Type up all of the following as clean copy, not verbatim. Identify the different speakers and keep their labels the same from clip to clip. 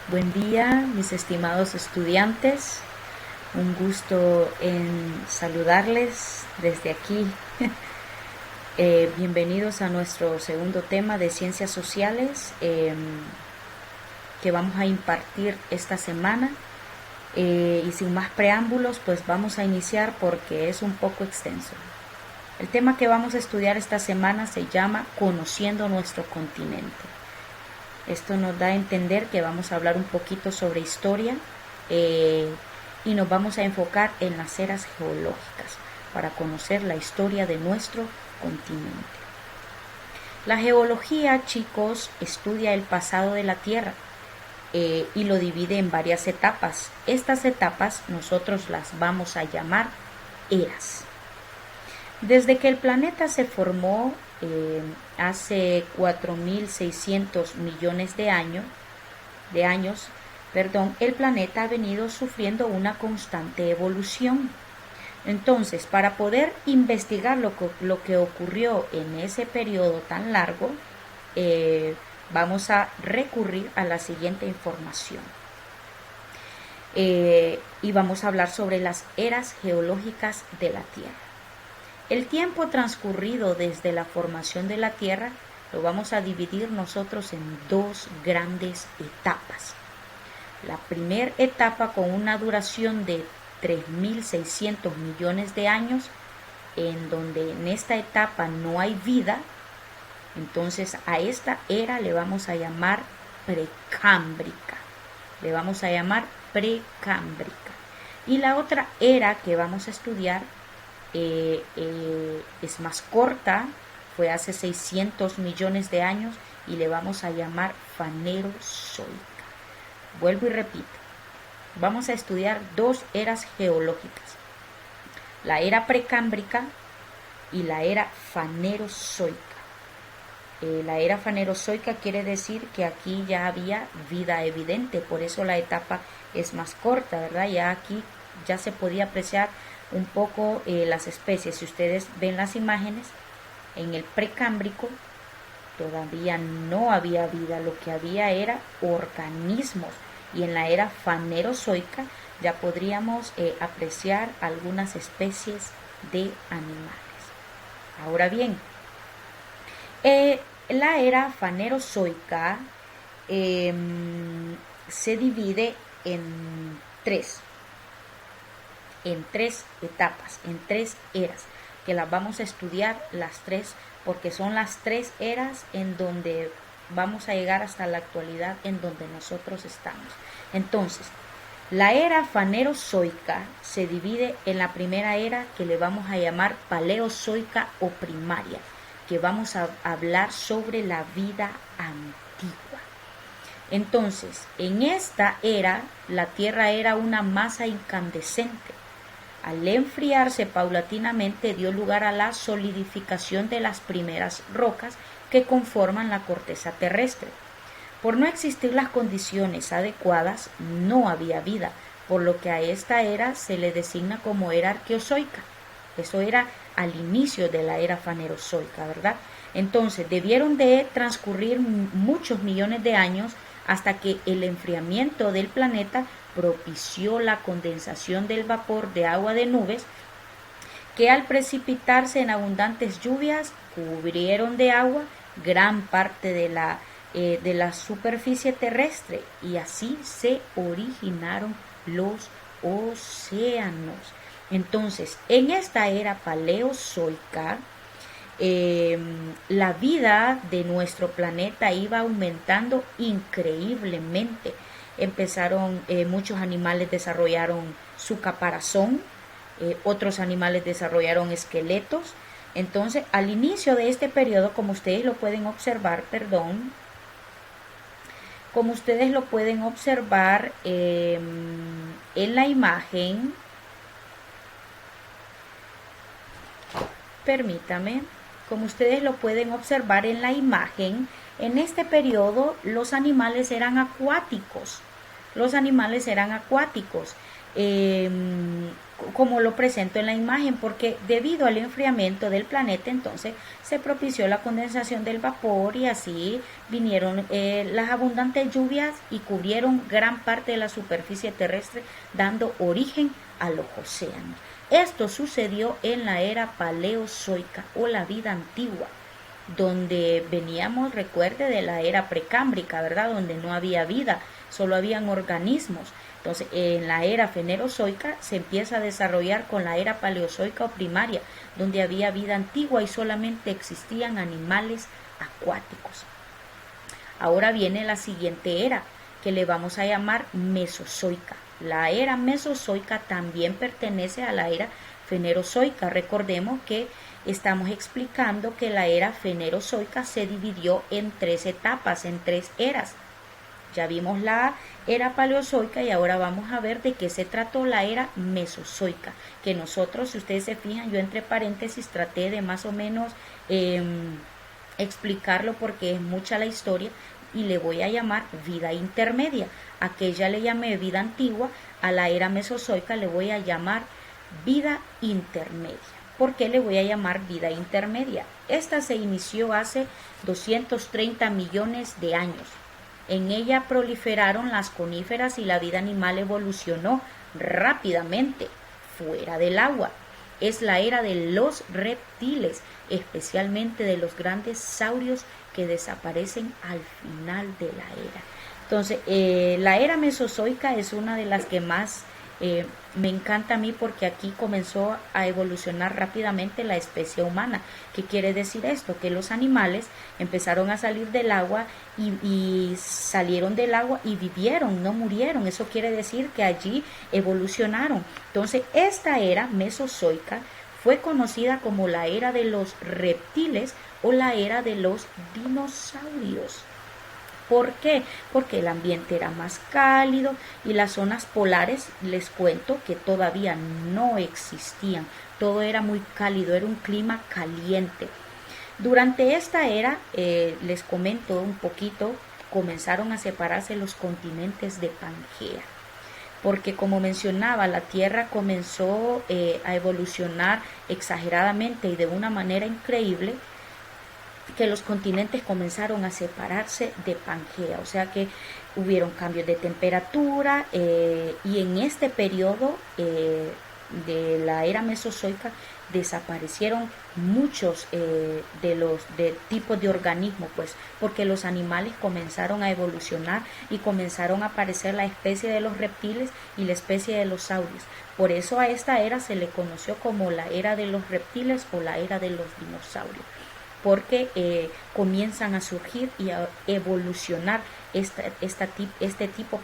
Speaker 1: Buen día, mis estimados estudiantes. Un gusto en saludarles desde aquí. Bienvenidos a nuestro segundo tema de ciencias sociales que vamos a impartir esta semana. Y sin más preámbulos, pues vamos a iniciar porque es un poco extenso. El tema que vamos a estudiar esta semana se llama Conociendo nuestro continente. Esto nos da a entender que vamos a hablar un poquito sobre historia y nos vamos a enfocar en las eras geológicas para conocer la historia de nuestro continente. La geología, chicos, estudia el pasado de la Tierra y lo divide en varias etapas. Estas etapas nosotros las vamos a llamar eras. Desde que el planeta se formó hace 4.600 millones de años, el planeta ha venido sufriendo una constante evolución. Entonces, para poder investigar lo que ocurrió en ese periodo tan largo, vamos a recurrir a la siguiente información. Y vamos a hablar sobre las eras geológicas de la Tierra. El tiempo transcurrido desde la formación de la Tierra lo vamos a dividir nosotros en dos grandes etapas. La primera etapa con una duración de 3.600 millones de años, en donde en esta etapa no hay vida. Entonces a esta era le vamos a llamar precámbrica. Y la otra era que vamos a estudiar es más corta, fue hace 600 millones de años y le vamos a llamar fanerozoica. Vuelvo y repito, vamos a estudiar dos eras geológicas, la era precámbrica y la era fanerozoica. La era fanerozoica quiere decir que aquí ya había vida evidente, por eso la etapa es más corta, ¿verdad? Ya aquí ya se podía apreciar un poco las especies. Si ustedes ven las imágenes, en el precámbrico todavía no había vida, lo que había era organismos, y en la era fanerozoica ya podríamos apreciar algunas especies de animales. Ahora bien, la era fanerozoica se divide en tres etapas, en tres eras, que las vamos a estudiar las tres, porque son las tres eras en donde vamos a llegar hasta la actualidad en donde nosotros estamos. Entonces, la era fanerozoica se divide en la primera era, que le vamos a llamar paleozoica o primaria, que vamos a hablar sobre la vida antigua. Entonces, en esta era, la Tierra era una masa incandescente. Al enfriarse paulatinamente dio lugar a la solidificación de las primeras rocas que conforman la corteza terrestre. Por no existir las condiciones adecuadas, no había vida, por lo que a esta era se le designa como era arqueozoica. Eso era al inicio de la era fanerozoica, ¿verdad? Entonces, debieron de transcurrir muchos millones de años hasta que el enfriamiento del planeta propició la condensación del vapor de agua de nubes, que al precipitarse en abundantes lluvias cubrieron de agua gran parte de la superficie terrestre, y así se originaron los océanos. Entonces, en esta era paleozoica, la vida de nuestro planeta iba aumentando increíblemente. Muchos animales desarrollaron su caparazón, otros animales desarrollaron esqueletos. Entonces, al inicio de este periodo, como ustedes lo pueden observar, en la imagen, permítame, como ustedes lo pueden observar en la imagen, en este periodo los animales eran acuáticos. como lo presento en la imagen, porque debido al enfriamiento del planeta entonces se propició la condensación del vapor y así vinieron las abundantes lluvias y cubrieron gran parte de la superficie terrestre, dando origen a los océanos. Esto sucedió en la era paleozoica o la vida antigua, donde veníamos, recuerde, de la era precámbrica, ¿verdad? Donde no había vida, solo habían organismos. Entonces, en la era fenerozoica se empieza a desarrollar con la era paleozoica o primaria, donde había vida antigua y solamente existían animales acuáticos. Ahora viene la siguiente era, que le vamos a llamar mesozoica. La era mesozoica también pertenece a la era fenerozoica. Recordemos que estamos explicando que la era fenerozoica se dividió en 3 etapas, en 3 eras. Ya vimos la era paleozoica y ahora vamos a ver de qué se trató la era mesozoica, que nosotros, si ustedes se fijan, yo entre paréntesis traté de más o menos explicarlo porque es mucha la historia y le voy a llamar vida intermedia. Aquella le llamé vida antigua, a la era mesozoica le voy a llamar vida intermedia. ¿Por qué le voy a llamar vida intermedia? Esta se inició hace 230 millones de años. En ella proliferaron las coníferas y la vida animal evolucionó rápidamente fuera del agua. Es la era de los reptiles, especialmente de los grandes saurios que desaparecen al final de la era. Entonces, la era mesozoica es una de las que más me encanta a mí porque aquí comenzó a evolucionar rápidamente la especie humana. ¿Qué quiere decir esto? Que los animales empezaron a salir del agua y salieron del agua y vivieron, no murieron. Eso quiere decir que allí evolucionaron. Entonces, esta era mesozoica fue conocida como la era de los reptiles o la era de los dinosaurios. ¿Por qué? Porque el ambiente era más cálido y las zonas polares, les cuento que todavía no existían. Todo era muy cálido, era un clima caliente. Durante esta era, les comento un poquito, comenzaron a separarse los continentes de Pangea. Porque como mencionaba, la Tierra comenzó a evolucionar exageradamente y de una manera increíble, que los continentes comenzaron a separarse de Pangea, o sea que hubieron cambios de temperatura y en este periodo de la era mesozoica desaparecieron muchos de tipos de organismos, pues porque los animales comenzaron a evolucionar y comenzaron a aparecer la especie de los reptiles y la especie de los saurios. Por eso a esta era se le conoció como la era de los reptiles o la era de los dinosaurios, porque comienzan a surgir y a evolucionar este tipo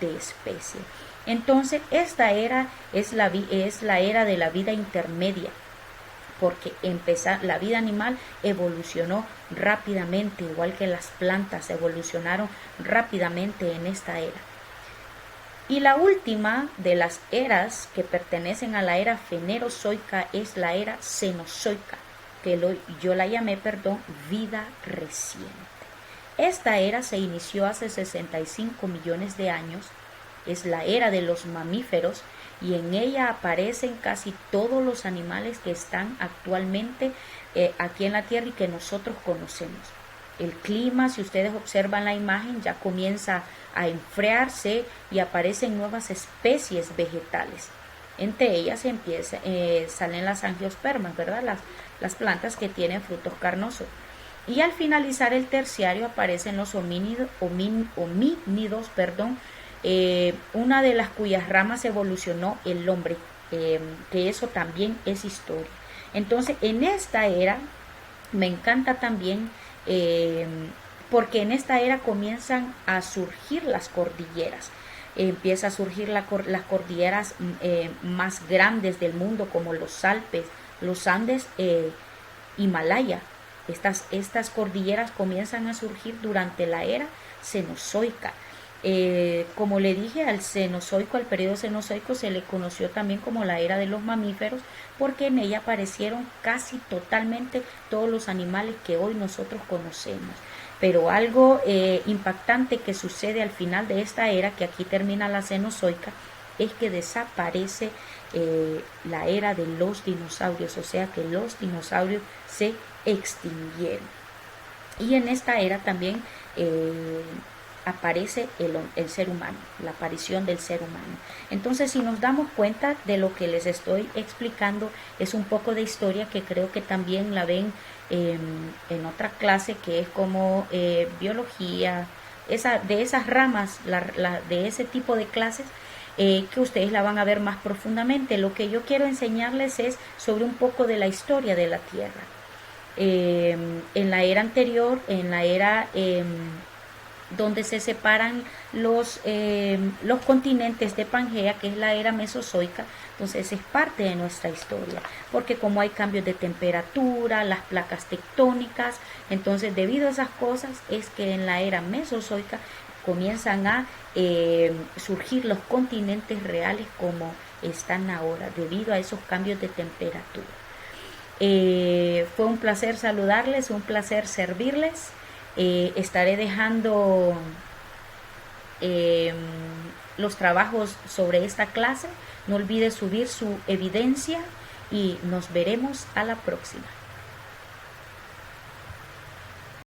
Speaker 1: de especie. Entonces, esta era es la era de la vida intermedia, porque la vida animal evolucionó rápidamente, igual que las plantas evolucionaron rápidamente en esta era. Y la última de las eras que pertenecen a la era fenerozoica es la era cenozoica, que yo la llamé, vida reciente. Esta era se inició hace 65 millones de años, es la era de los mamíferos y en ella aparecen casi todos los animales que están actualmente aquí en la Tierra y que nosotros conocemos. El clima, si ustedes observan la imagen, ya comienza a enfriarse y aparecen nuevas especies vegetales. Entre ellas salen las angiospermas, ¿verdad? Las plantas que tienen frutos carnosos. Y al finalizar el terciario aparecen los homínidos, una de las cuyas ramas evolucionó el hombre, que eso también es historia. Entonces, en esta era, me encanta también, porque en esta era comienzan a surgir las cordilleras. Empieza a surgir las cordilleras más grandes del mundo, como los Alpes, los Andes, Himalaya. Estas cordilleras comienzan a surgir durante la era cenozoica. Como le dije, al periodo cenozoico se le conoció también como la era de los mamíferos, porque en ella aparecieron casi totalmente todos los animales que hoy nosotros conocemos. Pero algo impactante que sucede al final de esta era, que aquí termina la cenozoica, es que desaparece la era de los dinosaurios, o sea que los dinosaurios se extinguieron. Y en esta era también aparece el ser humano, la aparición del ser humano. Entonces, si nos damos cuenta de lo que les estoy explicando, es un poco de historia que creo que también la ven en otra clase, que es como biología, de esas ramas, de ese tipo de clases, que ustedes la van a ver más profundamente. Lo que yo quiero enseñarles es sobre un poco de la historia de la Tierra. En la era anterior, en la era donde se separan los continentes de Pangea, que es la era mesozoica, entonces es parte de nuestra historia, porque como hay cambios de temperatura, las placas tectónicas, entonces debido a esas cosas es que en la era mesozoica comienzan a surgir los continentes reales como están ahora, debido a esos cambios de temperatura. Fue un placer saludarles, un placer servirles. Estaré dejando los trabajos sobre esta clase. No olvide subir su evidencia y nos veremos a la próxima.